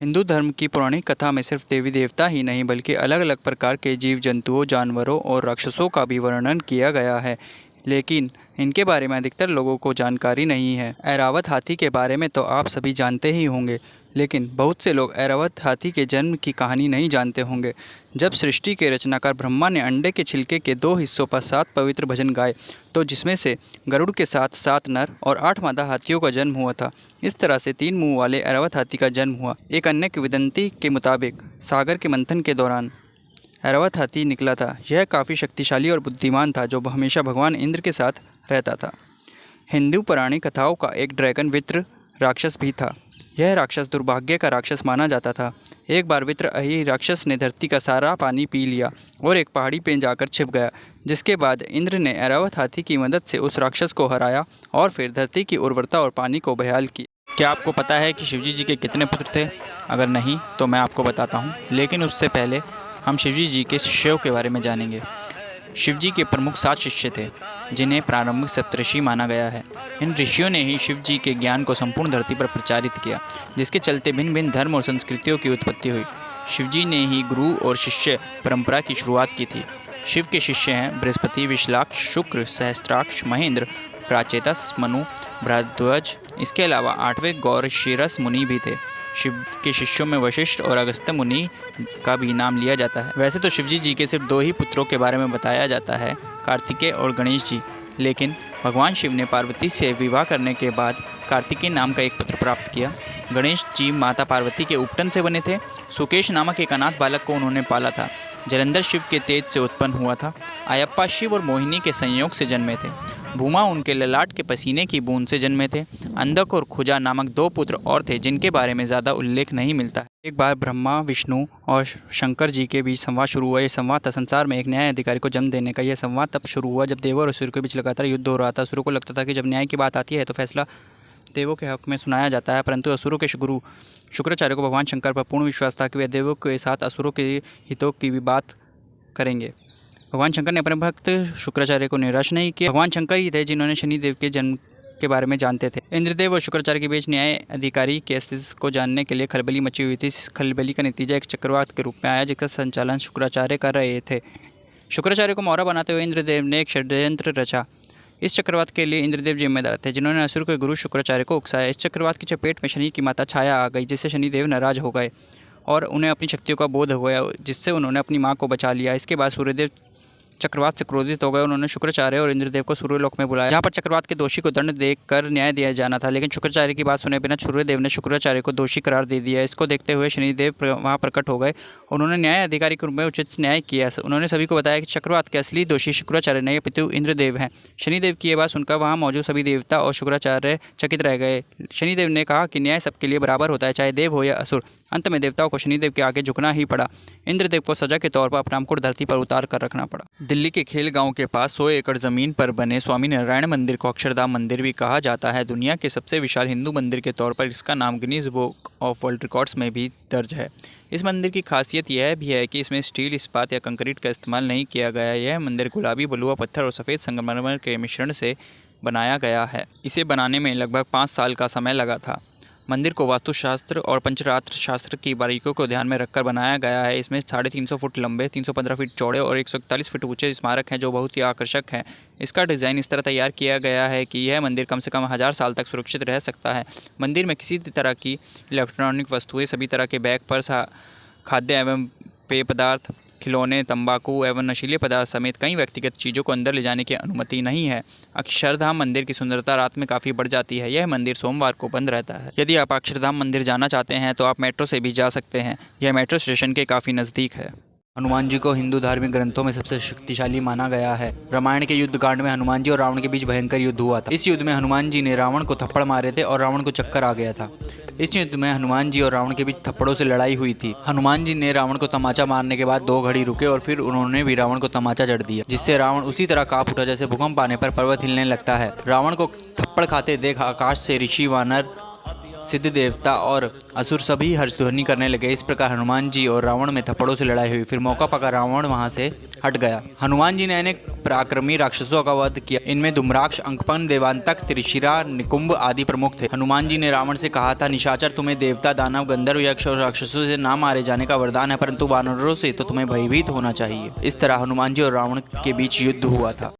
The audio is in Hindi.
हिंदू धर्म की पौराणिक कथा में सिर्फ देवी देवता ही नहीं बल्कि अलग अलग प्रकार के जीव जंतुओं, जानवरों और राक्षसों का भी वर्णन किया गया है। लेकिन इनके बारे में अधिकतर लोगों को जानकारी नहीं है। ऐरावत हाथी के बारे में तो आप सभी जानते ही होंगे, लेकिन बहुत से लोग ऐरावत हाथी के जन्म की कहानी नहीं जानते होंगे। जब सृष्टि के रचनाकार ब्रह्मा ने अंडे के छिलके के 2 हिस्सों पर 7 पवित्र भजन गाए, तो जिसमें से गरुड़ के साथ 7 नर और 8 मादा हाथियों का जन्म हुआ था। इस तरह से 3 मुंह वाले ऐरावत हाथी का जन्म हुआ। एक अन्य किंवदंती के मुताबिक सागर के मंथन के दौरान ऐरावत हाथी निकला था। यह काफ़ी शक्तिशाली और बुद्धिमान था, जो हमेशा भगवान इंद्र के साथ रहता था। हिंदू पौराणिक कथाओं का एक ड्रैगन वित्र राक्षस भी था। यह राक्षस दुर्भाग्य का राक्षस माना जाता था। एक बार वित्रही राक्षस ने धरती का सारा पानी पी लिया और एक पहाड़ी पे जाकर छिप गया, जिसके बाद इंद्र ने ऐरावत हाथी की मदद से उस राक्षस को हराया और फिर धरती की उर्वरता और पानी को बहाल किया। क्या आपको पता है कि शिवजी जी के कितने पुत्र थे? अगर नहीं तो मैं आपको बताता हूँ, लेकिन उससे पहले हम शिवजी जी के शिष्यों के बारे में जानेंगे। शिवजी के प्रमुख 7 शिष्य थे, जिन्हें प्रारंभिक सप्तऋषि माना गया है। इन ऋषियों ने ही शिव जी के ज्ञान को संपूर्ण धरती पर प्रचारित किया, जिसके चलते भिन्न भिन्न धर्म और संस्कृतियों की उत्पत्ति हुई। शिव जी ने ही गुरु और शिष्य परंपरा की शुरुआत की थी। शिव के शिष्य हैं बृहस्पति, विशालाक्ष, शुक्र, सहस्त्राक्ष, महेंद्र, प्राचेतस, मनु, भरद्वाज। इसके अलावा 8वें गौरशिरस मुनि भी थे। शिव के शिष्यों में वशिष्ठ और अगस्त्य मुनि का भी नाम लिया जाता है। वैसे तो शिवजी जी के सिर्फ 2 ही पुत्रों के बारे में बताया जाता है, कार्तिकेय और गणेश जी। लेकिन भगवान शिव ने पार्वती से विवाह करने के बाद कार्तिकेय नाम का एक पुत्र प्राप्त किया। गणेश जी माता पार्वती के उपटन से बने थे। सुकेश नामक एक अनाथ बालक को उन्होंने पाला था। जलंधर शिव के तेज से उत्पन्न हुआ था। अयप्पा शिव और मोहिनी के संयोग से जन्मे थे। भूमा उनके ललाट के पसीने की बूंद से जन्मे थे। अंधक और खुजा नामक 2 पुत्र और थे, जिनके बारे में ज़्यादा उल्लेख नहीं मिलता है। एक बार ब्रह्मा, विष्णु और शंकर जी के बीच संवाद शुरू हुआ। यह संवाद था संसार में एक न्याय अधिकारी को जन्म देने का। यह संवाद तब शुरू हुआ जब देवों और असुरों के बीच लगातार युद्ध हो रहा था। असुरों को लगता था कि जब न्याय की बात आती है तो फैसला देवों के हक में सुनाया जाता है, परंतु असुरों के गुरु शुक्राचार्य को भगवान शंकर पर पूर्ण विश्वास था कि वे देवों के साथ असुरों के हितों की भी बात करेंगे। भगवान शंकर ने अपने भक्त शुक्राचार्य को निराश नहीं किया। भगवान शंकर ही थे जिन्होंने शनिदेव के जन्म के बारे में जानते थे। इंद्रदेव और शुक्राचार्य के बीच न्याय अधिकारी के अस्तित्व को जानने के लिए खलबली मची हुई थी। इस खलबली का नतीजा एक चक्रवात के रूप में आया, जिसका संचालन शुक्राचार्य कर रहे थे। शुक्राचार्य को मोहरा बनाते हुए इंद्रदेव ने एक षड्यंत्र रचा। इस चक्रवात के लिए इंद्रदेव जिम्मेदार थे, जिन्होंने असुर के गुरु शुक्राचार्य को उकसाया। इस चक्रवात की चपेट में शनि की माता छाया आ गई, जिससे शनिदेव नाराज हो गए और उन्हें अपनी शक्तियों का बोध हो गया, जिससे उन्होंने अपनी माँ को बचा लिया। इसके बाद सूर्यदेव चक्रवात से क्रोधित हो गए। उन्होंने शुक्राचार्य और इंद्रदेव को सूर्यलोक में बुलाया, जहाँ पर चक्रवात के दोषी को दंड देकर न्याय दिया जाना था। लेकिन शुक्राचार्य की बात सुने बिना सूर्यदेव ने शुक्राचार्य को दोषी करार दे दिया। इसको देखते हुए शनिदेव वहाँ प्रकट हो गए। उन्होंने न्याय अधिकारी के रूप में उचित न्याय किया। उन्होंने सभी को बताया कि चक्रवात के असली दोषी शुक्राचार्य नहीं, पितु इंद्रदेव हैं। शनिदेव की यह बात सुनकर वहाँ मौजूद सभी देवता और शुक्राचार्य चकित रह गए। शनिदेव ने कहा कि न्याय सबके लिए बराबर होता है, चाहे देव हो या असुर। अंत में देवताओं को शनिदेव के आगे झुकना ही पड़ा। इंद्रदेव को सजा के तौर पर अपना मुकुट धरती पर उतार कर रखना पड़ा। दिल्ली के खेल गांव के पास 100 एकड़ जमीन पर बने स्वामी नारायण मंदिर को अक्षरधाम मंदिर भी कहा जाता है। दुनिया के सबसे विशाल हिंदू मंदिर के तौर पर इसका नाम Guinness book of world records में भी दर्ज है। इस मंदिर की खासियत यह भी है कि इसमें स्टील, इस्पात या कंक्रीट का इस्तेमाल नहीं किया गया है। यह मंदिर गुलाबी, बलुआ पत्थर और सफ़ेद संगमरमर के मिश्रण से बनाया गया है। इसे बनाने में लगभग 5 साल का समय लगा था। मंदिर को वास्तुशास्त्र और पंचरात्र शास्त्र की बारीकियों को ध्यान में रखकर बनाया गया है। इसमें 350 फुट लंबे, 315 फीट चौड़े और 141 फीट ऊंचे स्मारक हैं, जो बहुत ही आकर्षक हैं। इसका डिज़ाइन इस तरह तैयार किया गया है कि यह मंदिर कम से कम 1000 साल तक सुरक्षित रह सकता है। मंदिर में किसी तरह की इलेक्ट्रॉनिक वस्तुएं, सभी तरह के बैग, पर्स, खाद्य एवं पेय पदार्थ, खिलौने, तंबाकू एवं नशीले पदार्थ समेत कई व्यक्तिगत चीज़ों को अंदर ले जाने की अनुमति नहीं है। अक्षरधाम मंदिर की सुंदरता रात में काफ़ी बढ़ जाती है। यह मंदिर सोमवार को बंद रहता है। यदि आप अक्षरधाम मंदिर जाना चाहते हैं तो आप मेट्रो से भी जा सकते हैं। यह मेट्रो स्टेशन के काफ़ी नज़दीक है। हनुमान जी को हिंदू धार्मिक ग्रंथों में सबसे शक्तिशाली माना गया है। रामायण के युद्ध कांड में हनुमान जी और रावण के बीच भयंकर युद्ध हुआ था। इस युद्ध में हनुमान जी ने रावण को थप्पड़ मारे थे और रावण को चक्कर आ गया था। इस युद्ध में हनुमान जी और रावण के बीच थप्पड़ों से लड़ाई हुई थी। हनुमान जी ने रावण को तमाचा मारने के बाद 2 घड़ी रुके और फिर उन्होंने भी रावण को तमाचा जड़ दिया, जिससे रावण उसी तरह कांप उठा जैसे भूकंप आने पर पर्वत हिलने लगता है। रावण को थप्पड़ खाते देख आकाश से ऋषि वानर सिद्ध देवता और असुर सभी हर्षध्वनि करने लगे। इस प्रकार हनुमान जी और रावण में थप्पड़ों से लड़ाई हुई। फिर मौका पाकर रावण वहां से हट गया। हनुमान जी ने अनेक पराक्रमी राक्षसों का वध किया। इनमें धूम्राक्ष, अंकपन, देवांतक, त्रिशिरा, निकुंभ आदि प्रमुख थे। हनुमान जी ने रावण से कहा था, निशाचर, तुम्हें देवता, दानव, गंधर्व, यक्ष और राक्षसों से ना मारे जाने का वरदान है, परंतु वानरों से तो तुम्हें भयभीत होना चाहिए। इस तरह हनुमान जी और रावण के बीच युद्ध हुआ था।